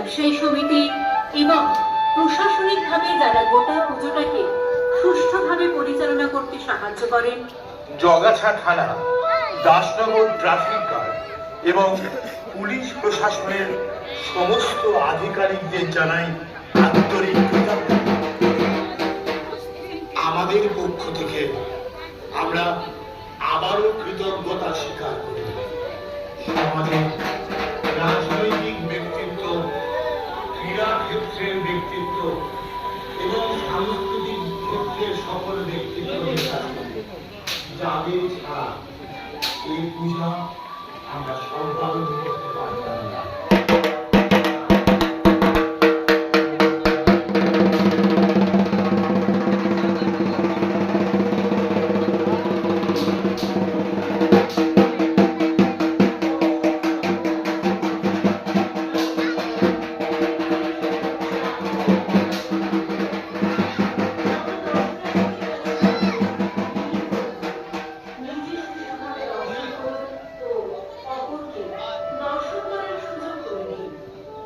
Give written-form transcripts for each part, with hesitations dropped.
ব্যবসায়ী সমিতি এবং প্রশাসনিকভাবে যারা গোটা পুজোটাকে সুষ্ঠুভাবে পরিচালনা করতে সাহায্য করেন, জগাছা থানা, দাসনগর ট্রাফিক গার্ড এবং পুলিশ প্রশাসনের সমস্ত আধিকারিকদের জানাই আন্তরিক কৃতজ্ঞতা। আমাদের পক্ষ থেকে আমরা আবারও কৃতজ্ঞতা স্বীকার করি। সমাজের রাজনৈতিক ব্যক্তিত্ব, ক্রীড়া ক্ষেত্রের ব্যক্তিত্ব এবং সাংস্কৃতিক ক্ষেত্রের সকল ব্যক্তিত্বের কাছে যাদের ছাড়া এই পূজা আমরা সম্পাদন করতে পারতাম না।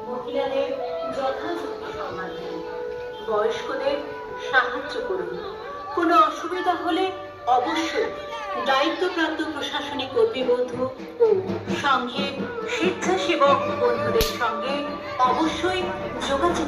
মহিলাদের যথাযথ সম্মান দিন, বয়স্কদের সাহায্য করুন। কোনো অসুবিধা হলে অবশ্যই দায়িত্বপ্রাপ্ত প্রশাসনিক কর্মীবন্ধু ও সংঘের স্বেচ্ছাসেবক বন্ধুদের সঙ্গে অবশ্যই যোগাযোগ